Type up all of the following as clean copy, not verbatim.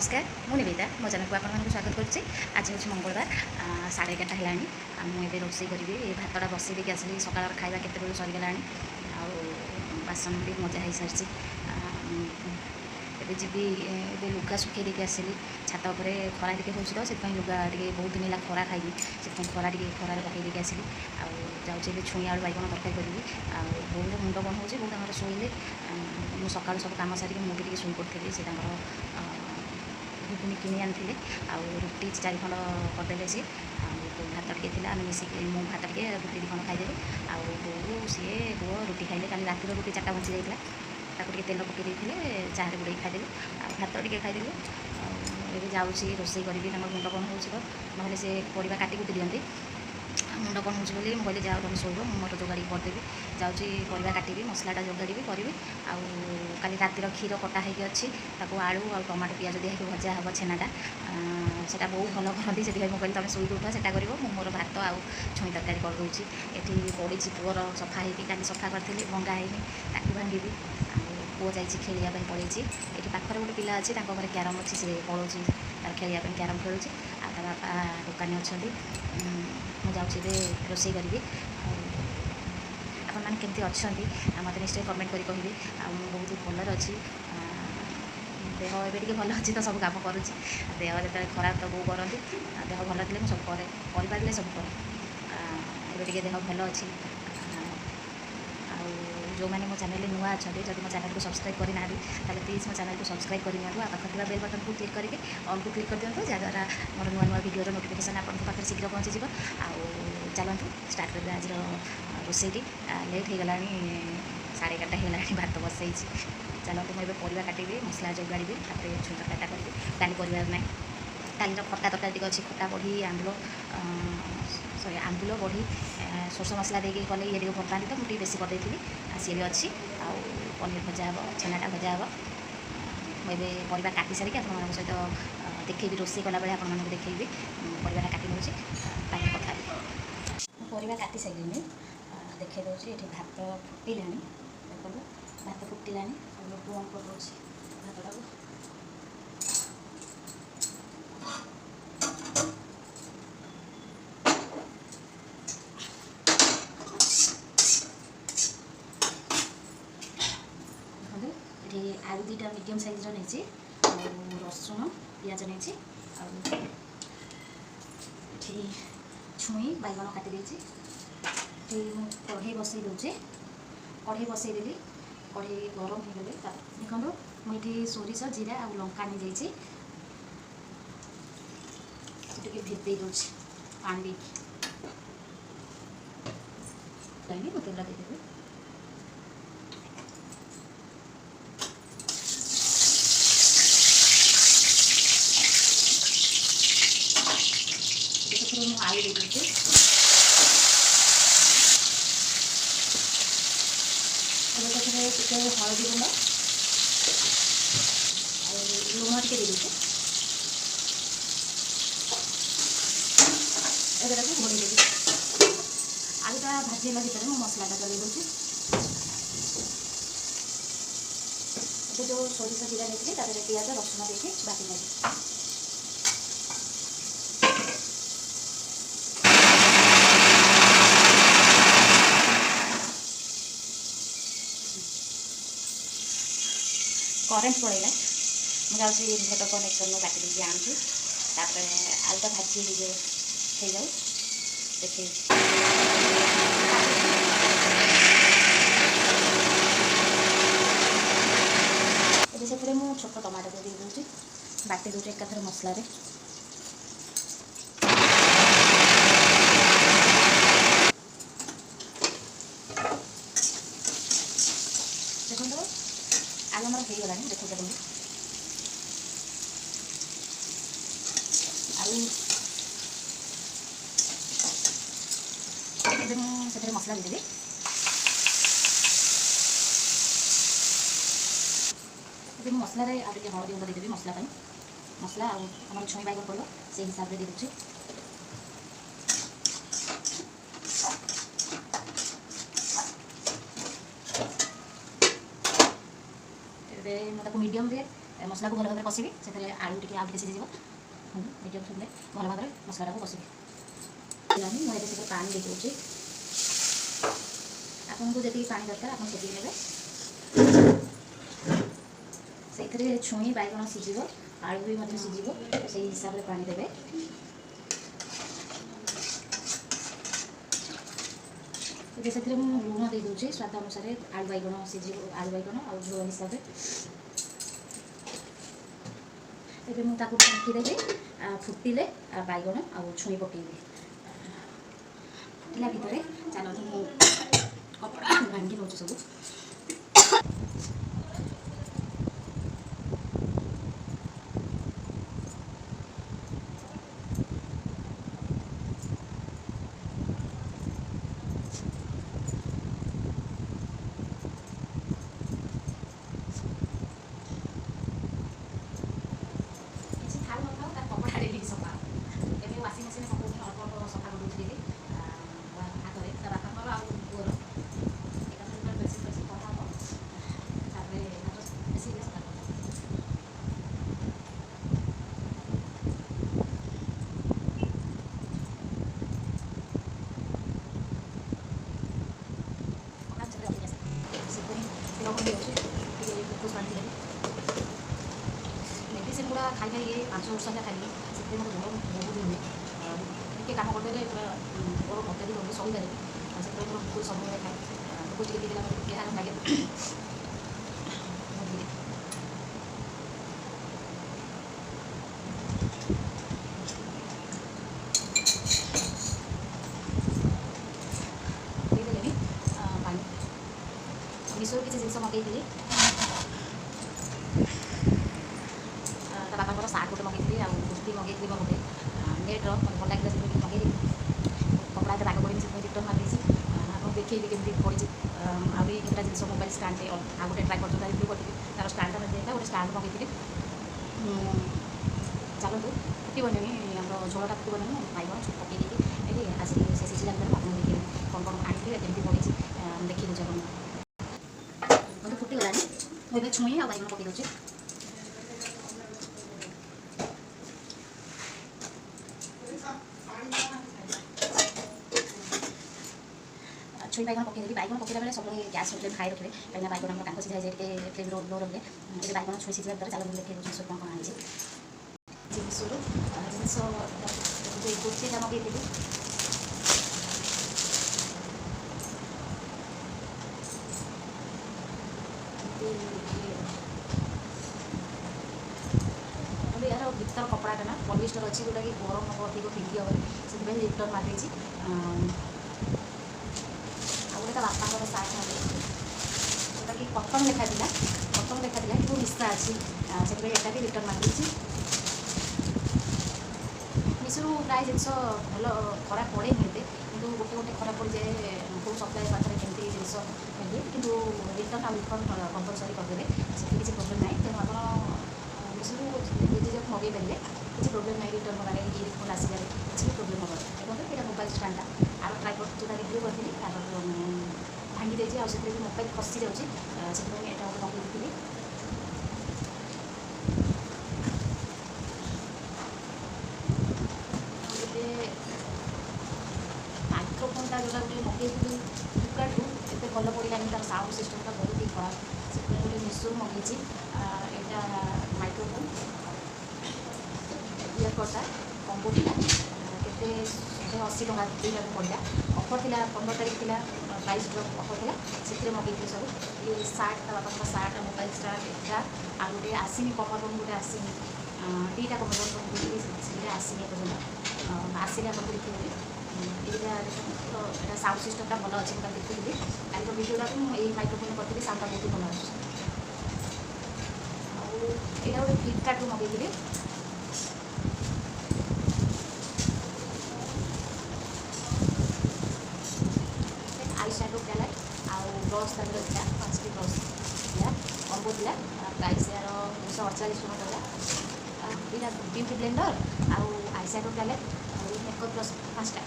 नमस्कार मु निवेदा मो चैनल को आपको स्वागत करुच्ची। आज हूँ मंगलवार 11:30 है। मुझे रोसे करी भातटा बसई देकी आसली सकाल खाଇବା केत सरीगला बासन भी मजा हो सारी। जी लुगा सुखे देकी आसली छात उपर खरा टे हो तो लुगा टे बहुत दिन है खरा खाई से खरा टे खरार पकई देकी आसली। आउे छुई आलू बैगण तरकारी करी बहुत मुंड कौन हो बहुत शोले मुझे सका सब कम सारिक मुझे शुई पड़ी से घुगुनी किणी आनी रुटी 4 खंड करदे सी भात टे आम मिसिक मु भात टे रुटी 2 खंड खाईदेली बो सी बो रुटी खाइले काली रातिर रुटी 4टा बची जाता ताको तेल पकई चाहे बुड़े खाईदेली भात टे खाईदेली। ये जाऊँगी रोसे करी मुंड कौन हो ना से परिवा काटी कुटी दिखती मुंड कौन हो मुझे जाओ तुम शोब मोर जोगाड़ी करदेवी जाऊँगी परिवा काटी मसलाटा जोगाड़ी करी काली रातिर क्षीर कटा होगी अच्छी आलू और टमाटो पियाज दिया भजा हम छेनाटा से बहुत भल करती से मुझे तुम शुई उठ से मोर भात आउ छुई तरकारी करदे ये पड़ी पुअर सफा हो सफा करी भंगा है भांगी पुओ जा खेलिया पड़े ये पाखर गोटे पिला अच्छी घर क्यारम अच्छी से पड़ोसी तार खेलिया क्यारम खेलुँ आ बापा दुकानी अच्छा मुझे रोसे करी आपने केमती अच्छा मत निश्चय कमेंट करी कहे बहुत भलर अच्छी देह ए भल अच्छी तो सब कम करुँच देह जो खराब तो बहुत करती देह भल थे सब कै परिवार सब कै देह भल अच्छी। जो मैंने मो चैनल नुआ अच्छा जब मो चैनल को सब्सक्राइब करना प्लीज मो चैनल को सब्सक्राइब कर पाखे बेल बटन को क्लिक करके ऑल को क्लिक कर दिखाँ जहाँद्वारा मोर नुआ नुआ वीडियो नोटिफिकेशन आपको पाखे शीघ्र पहुँचीज। चलतु स्टार्ट कर आज रोसे लेट हो गला 11:30 होगा भात बसई चलतु मुझे परिवा काटी मसला जोगाड़ी तापर छुई तरकारीटा करी डाली कर ना डाली खटा तरकारी अच्छी खटा बढ़ी आंबुल सॉरी आंबुल बढ़ी सोरस मसला देके कले ये भल पाती तो मुझे बेसी करदे सी भी अच्छी आउ पनीर भजा हे छेनाटा भजा हे मुझे परिवा काटी सारिक आप सहित देखी रोसे कला बेले आपको देखी परिवाटा काटी नौची कथा परिवा काटी सारे देखा दूसरी ये भात फुटिला देखो भात फुटिला बंद कर भातटा को आलू 2टा मीडियम साइज नहीं रसुण पियाज नहीं छुई बैगण काटी कढ़ई बसई दूचे कढ़ई बसई देली कढ़ई गरम हो गले देखो मुझे सोरिष जीरा और लंका नहीं जाइए भेदे दूँ पानी देकी तेल देदेवी आलू दे दूँ हलदी गुंड लुण टे दे दूँ एटा को घोड़े देवी आलूटा भाजीला भितर मु मसलाटा चल दूँ ये जो सोरिष जीरा नहीं पियाज रसुण देके बाटी देवी करेन्ट पड़ेगा मुझे इनभर्टर कनेक्शन में काटी देती आनी आलूटा भाजी हो जाऊ देखे से मुझे छोट टमाटो को दे दूँ बाटी दूँ एकाथर मसलार देखो आलू हमारा हो गला देखो देखो आलू से मसला देदेवी मसला आगे हलदी गुंड देदेवी मसला मसला आम छुई बैगन पड़ो से हिसाब से दे दूँ मीडियम मसला को भल भाव कषिबी से आलू टी आगे सीझीज मीडियम फ्लेम भल भाव मसला को कषिबी मुझे से पानी दे दूसरी आपको जी पानी दरकार आप ने से छुई बैगण सीझ आलू भी सीझ से हिसाब से पानी देवे से लुण दे दूसरी स्वाद अनुसार आलू बैगण सीझ आलू बैगण और झोल हिसाब से मुझे ढाकीदेवी फुटिले बैगण और छुई पकेबी फुटला भितर चलो कपड़ा भांगी दौर सब मेडिसिन गुड़ा खाई खाई 5 वर्ष है खाली से मतलब बहुत हुए टे कम करदे मोर अत्याधिक रोग सही पारे से बहुत सब खाए कुछ लगे मिसो किसी जिन मगेदी बापा सार्ट गोटे मगेदी आ कुर्ती मगेदी गोटे नेट्र मतलब भल लगे मगेदी कपड़ा तो राग पड़ी से रिटर्न मारिदेसी आप देखिए केमी पड़ी आगे केटा जिन मोबाइल स्टाण्ड आ गए ट्राए कर रिव्यू करी तार स्टाण्ड देखा गोटे स्टाण्ड मगेदी चलतु फुटबनी आम झोलटा फुटबनी बैगण पकईदी आसिक से सीझा आप देखिए कौन कौन आनी केमी पड़ी देखी दूसरे आपको फुटीगला मुझे छुई आ बैगण पकई दूसरी छुई बैगण पकईदेवी बैगण पकड़ा बेले सब गैस फ्लेम हाई रखिए कहीं बैगण आम कांक सीधा जाए फ्लेम लो रखिए ये बैगण छुई सीझा द्वारा चलो देखिए जिन कौन कौन आनी जिनसर जिन कुर्सीटा मगेदी यार भीतर कपड़ाटा ना पॉलिस्टर अच्छी जोटा कि गरम हम अधिक फिंगी हम से रिटर्न मारिदेजी गोटे बापा सार्ट मारे जोटा कि कटन लेखा कि मिशा अच्छी से यहाँ भी रिटर्न मारिदेजी मिशो प्राय जिन भल खराब पड़े नहीं कि गोटे गोटे खराब पड़ जाए कौ सप्लाई पाखे केमती जिन मिले कि रिटर्न आउ रिफंड कंपलसरी करदे से किसी प्रोब्लेम ना तेणु आप मिशो जब मगे पारे किसी प्रोब्लेम ना रिटर्न मगाने ये रिफंड आसार किसी भी प्रोब्लेम हम देखो ये मोबाइल स्टाण्डा आर ट्राए कर जो रिव्यू करी तार भांगी देती आउ से मोबाइल खसी जाऊँगी से यहाँ गोटे मगेदी माइक्रोफोनटा जोटा गोटे मगेदी फ्लिपकार्टू एत भल पड़ानी तार साउंड सिस्टमटा बहुत ही खराब से गोटे मिशो मगेची यहाँ माइक्रोफोन इयरकटा कम्बो के 80 टका दुईटा पड़ा अफर थी 15 तारीख थी प्राइस ड्रप अफर थी से मगेदी सब ये सार्ट बापा सार्ट मोबाइल स्टार्ट एटा आ गए आसनी कमर बम गोटे आसनी दुईटा कमर बम देखिए से आसनी पर्यटन आसने आप देखिए यहाँ साउंड सिस्टमटा भल अच्छे मुझे देखी कल भिडियोटा यही माइक्रोफोन करी साउंडटा बहुत भल आया गोटे फ्लिपकार्टू मगेदी आई शैडो पैलेट आउ ब्रश तार 5टी ब्रश था कम्बो था प्राइस यार 248 टका यहाँ ब्यूटी ब्लेंडर आउ eyeshadow palette makeup brush 5टा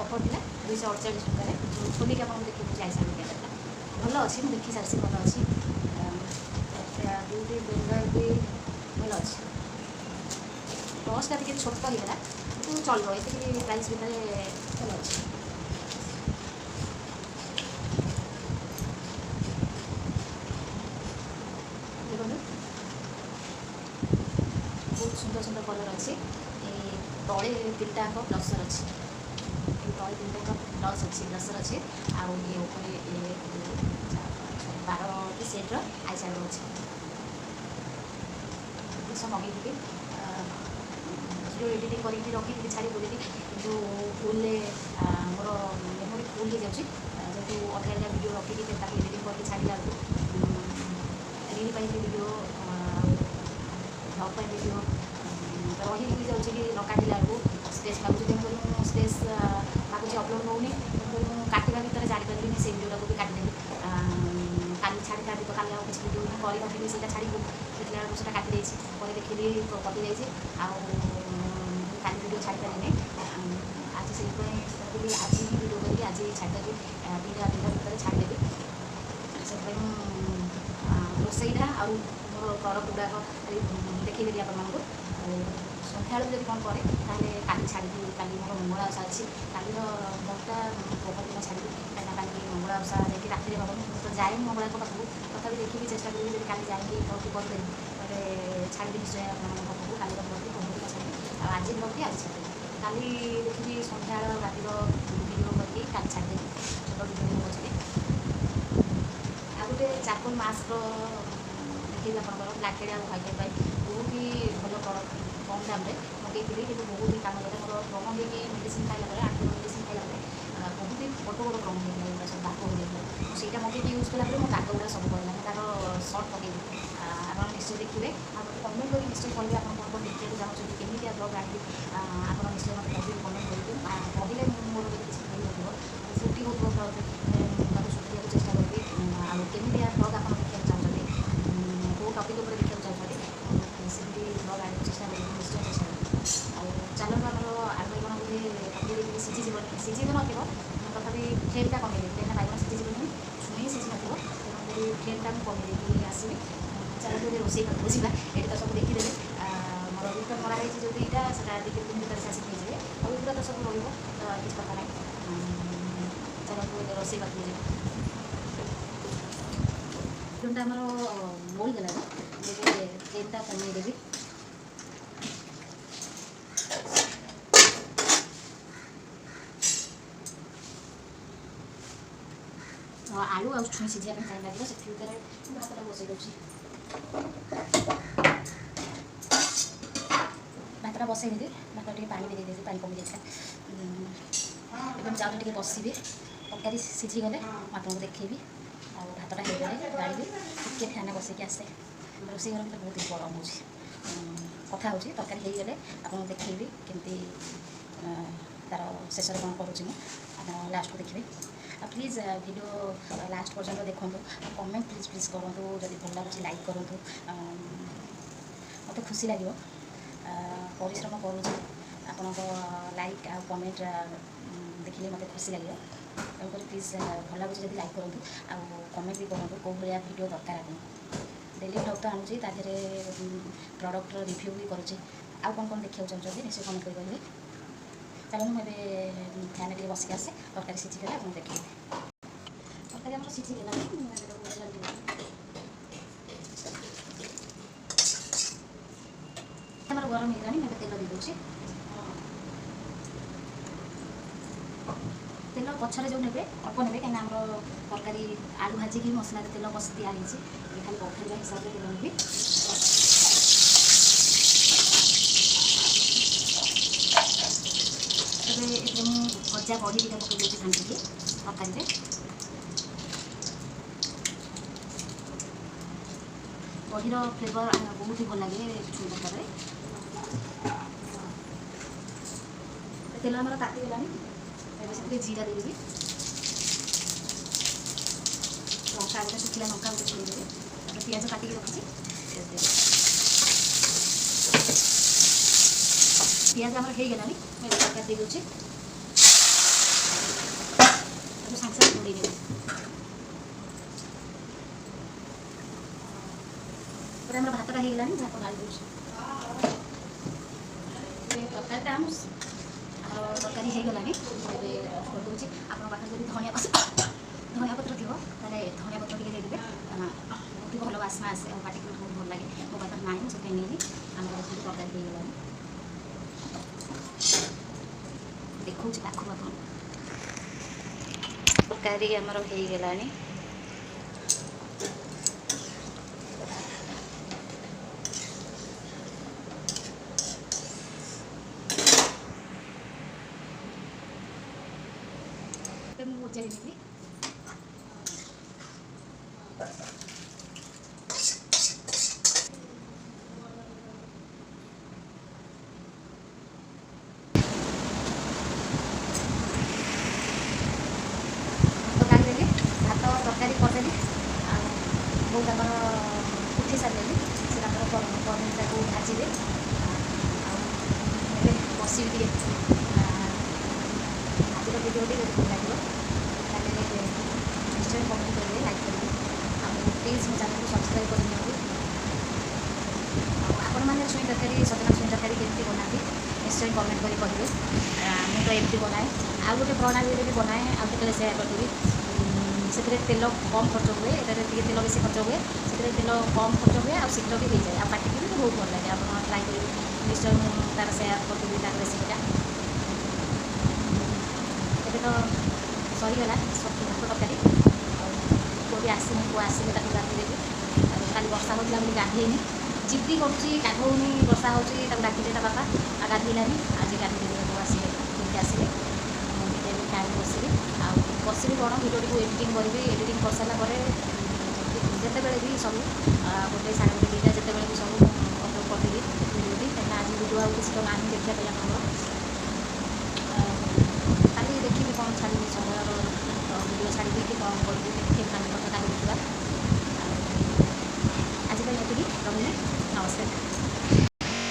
अफर था 248 टकर खोलिक आप देखिए आई शैडो पैलेट भल अच्छी मुझे देखी सारी भल अच्छी ब्यूटी ब्लेंडर भी भल अच्छे ब्रशटा टी छोट होगा कि चलो ये प्राइस भितर भल अच्छे देखो बहुत सुंदर सुंदर कलर अच्छे तले 3टा ब्लसर अच्छे तले 3टा ब्लस अच्छे ब्लसर अच्छे आउ ये ऊपर 12 सेट्र आई सैडो अच्छे सब मगेदी वीडियो एडिटिंग करके रखी छाड़ी बोली कि फुल मोर मेमोरी फुल हो जाऊँगी जेहतु अधा वीडियो रखिकी एडिटिंग करके छाड़ा रील वीडियो ब्लॉग वीडियो रही जाऊँगी कि न काटिला स्पेस मागुच तेणुकर स्पेस मागुच अपलोड होनी काटा भितर जापारे से वीडियो भी काटिदेवी काली छाड़ी था तो काली किसी वीडियो करी से छाड़ी देखला बेलू से काटी पर देखिली कटि जाइए काली वीडियो छाड़ी पारे आज से आज ही वीडियो करके आज छाड़देवी 2टा भितर छाड़देवी से रोसईटा और मोर प्रडक्ट गुड़ाक देखदेवी आप सन्ध्या जब कौन कै काली छाड़ी काली मोर मंगला ओषा अच्छी काली मोटा बहुत दिन छाड़ी कहीं काली मंगला ओषा जाकि राति हम तो जाए मंगला पाखक तथा देखिए चेष्टा करी जब काली जाएंगे ब्लग करें छाड़ी निश्चय पाखक काली ब्लग बहुत दिन छाड़ी आज ब्लग आज छाड़ी काली देखिए सन्ध्या रातिर वीडियो करके काली छाड़देवी छोट वीडियो अच्छे आ गए चारकोल मास्क देखिए आप ब्लैक हेड और व्हाइट हेड बहुत ही भल प्रडक्ट कम दाम मगेली कि बहुत ही काम करें मोर क्रम हो मेडिसिन खाइला आंटी मेडिसिन खाइला बहुत ही बड़ बड़ क्रम होता सब दाग हो जाता से मगे यूज कला मो दाग गुड़ा सब पड़ा तार सर्ट पकईदी आप निश्चय देखिए आप कमेंट कर निश्चय कहे आप देखा चाहते केमी ब्लग आनी आप निश्चय मतलब कभी कमेंट करेंगे कहले मोर किसी कही छुट्टी हो छुट्टी चेष्टा करी आमी ब्लग आप देखा चाहते कौ टपिक देखा चाहते सेमती ब्लग आने चेष्टा करेंगे निश्चय चेष्टा करेंगे चलते आम आलू बाइगण बोले सीझी सीझी तो नथिबो तथापि फ्लेमटा कमेदेवी कहीं बाइगण सीझी छुई सीझी नथिबो तेणुकरी फ्लेमटा कमेदेवी आसवि चलते रोषे करते जावा ये तो सब देखीदे मोर भितर मराई जो दुईटा से 2-3 दिन भितर से आसिक जाए और पूरा तो सब रोक किसी कथा ना चलते रोषे करते जावा फ्लेमटा आमर मोड़गला फ्लेमटा कमेदेवी आलू आ छुई सीझा टाइम लगे से भातटा बसई दूसरी भातटा बसई देवी भात टे पानी भी दे पानी कमी जाता एकदम चाउल टे बसबी तरकारी सीझीगले आपको देखी आ भातटा हो गले गाड़ी टे फैन बसैक आसे रोषे घर बहुत ही गरम हो कथा हो तरकारी हो गले आपको देखी केमती तार शेष कौन करुँच लास्ट को देखिए प्लीज वीडियो लास्ट पर्यंत देखो कमेंट प्लीज करूँ जब भल लगुच लाइक करूँ मत खुशी लगे परिश्रम करुँच आपण लाइक आ कमेंट देखिए मत खुशी लगे तेणुक प्लीज भल लगुच जब लाइक करूँ आ कमेंट भी करूँ कौ भाया वीडियो दरकार आपको डेली ब्लॉग तो आणुची प्रडक्ट रिव्यू भी करुँच आउ कौन कौन देखा चाहते निश्चय कमेंट कर करेंगे चलो मुझे फैन टे बसिक आसे तरकारी सीझीगले आप देखिए तरकारी आम सीझीगला गरम होगा मैं तेल दे दूँ तेल पछरे जो ने अल्प ने कहीं तरकारी आलू भाजिक मसला तेल बस दिखाई खाली पखाड़ा हिसाब से तेल नेबी ये भजा बड़ी दुटा पकई दूसरी घाटिकी तरकारी बड़ीर फ्लेवर बहुत ही भल लगे छुई तरकारी तेल आम तातीगला से जीरा देदेवी लंका गोटे शुखिला लंका गोटे छुईदेवी पिज काटिक रखी पिज आम होगला मैं तरकारी दे दूँगी सागे सागे घोड़े देवी ହେଇଗଲାଣି ଭାତ ଗାଳି ଦେଉଛି। ତରକାରୀଟା ଆମର ତରକାରୀ ହେଇଗଲାଣି। ଏବେ କରିଦେଉଛି। ଆପଣଙ୍କ ପାଖରେ ଯଦି ଧନିଆ ପତ୍ର ଥିବ ତାହେଲେ ଧନିଆ ପତ୍ର ଟିକେ ଦେଇଦେବେ। ବହୁତ ଭଲ ବାସ୍ନା ଆସେ ଆଉ ପାଟିକୁ ବହୁତ ଭଲ ଲାଗେ। ମୋ ପାଖରେ ନାହିଁ, ମୁଁ ସେଥିପାଇଁ ନେଇନି। ଆମର ଦେଖନ୍ତୁ ତରକାରୀ ହେଇଗଲାଣି। ଦେଖଉଛି ପାଖକୁ ଆପଣ। ତରକାରୀ ଆମର ହେଇଗଲାଣି। ମୁଁ ଉଜାଡ଼ି ନେବି। ଭାତ ତରକାରୀ କରିଦେଲି। ଆଉ ବୋଉ ତାଙ୍କର ଉଠି ସାରିଲେଣି, ସେ ତାଙ୍କର ପନିରଟାକୁ ଭାଜିବେ। ଆଉ ଏବେ ବସିବି ଟିକେ। ଆଜିର ଭିଡ଼ିଓଟି ଯଦି ଭଲ ଲାଗିବ ତାହେଲେ ନିଶ୍ଚୟ କମେଣ୍ଟ କରିବେ, ଲାଇକ୍ କରିବେ। ଆଉ ପ୍ଲିଜ୍ ମୋ ଚ୍ୟାନେଲକୁ ସବସ୍କ୍ରାଇବ୍ କରିନିଅନ୍ତୁ। ଆଉ ଆପଣମାନେ ଛୁଇଁ ତରକାରୀ, ସଜନା ଛୁଇଁ ତରକାରୀ କେମିତି ବନାନ୍ତି ନିଶ୍ଚୟ କମେଣ୍ଟ କରି କହିବେ। ମୁଁ ତ ଏମିତି ବନାଏ। ଆଉ ଗୋଟେ ପ୍ରଣାଳୀରେ ବି ବନାଏ, ଆଉ କେତେବେଳେ ସେୟାର କରିଦେବି। ସେଥିରେ ତେଲ କମ୍ ଖର୍ଚ୍ଚ ହୁଏ, ଏଠାରେ ଟିକେ ତେଲ ବେଶୀ ଖର୍ଚ୍ଚ ହୁଏ। ସେଥିରେ ତେଲ କମ୍ ଖର୍ଚ୍ଚ ହୁଏ ଆଉ ଶୀଘ୍ର ବି ହେଇଯାଏ। ଆଉ ପାଟିକି ବି ବହୁତ ଭଲ ଲାଗେ। ଆପଣ ଟ୍ରାଏ କରିବେ ନିଶ୍ଚୟ। ମୁଁ ତା'ର ସେୟାର କରିଦେବି ତା'ର ରେସିପିଟା। ଏବେ ତ ସରିଗଲା ଭାତ ତରକାରୀ। ଆଉ ପୁଅ ବି ଆସିନି, ପୁଅ ଆସିଲେ ତାକୁ ଗାଧୋଇ ଦେବି। ଆଉ କାଲି ବର୍ଷା ହେଉଥିଲା ବୋଲି ଗାଧୋଇନି, ଜିଦ୍ଦି କରୁଛି, ଗାଧୋଉନି। ବର୍ଷା ହେଉଛି, ତାକୁ ଡାକିଲେ ତା ବାପା, ଆଉ ଗାଧୋଇଲାନି। ଆଜି ଗାଧୋଇ ଦେବି ତାକୁ ଆସିଲେ, କେମିତି ଆସିଲେ। ମୁଁ ଟିକେ ଏବେ ଖାଇବାକୁ ବସିବି। ଆଉ ବସିବି କ'ଣ, ଭିଡ଼ିଓଟିକୁ ଏଡ଼ିଟିଂ କରିବି। ଏଡ଼ିଟିଂ କରିସାରିଲା ପରେ ଯେତେବେଳେ ବି ସବୁ 1, 1:30, 2ଟା ଯେତେବେଳେ ବି ସବୁ ଅପଲୋଡ଼ କରିଦେବି ଭିଡ଼ିଓଟି। କାହିଁକିନା ଆଜି ଭିଡ଼ିଓ ଆଉ କିଛି ତ ନାହିଁ ଦେଖିବା ପାଇଁ ଆପଣଙ୍କର। କାଲି ଦେଖିବି କ'ଣ ଛାଡ଼ିବି, ସମୟର ଭିଡ଼ିଓ ଛାଡ଼ିବି କି କ'ଣ କରିବି, ଦେଖିବି କାଲି କଥା କାଲି ଦେଖିବା। ଆଉ ଆଜି ପାଇଁ ଏତିକି, ରହିଲି, ନମସ୍କାର।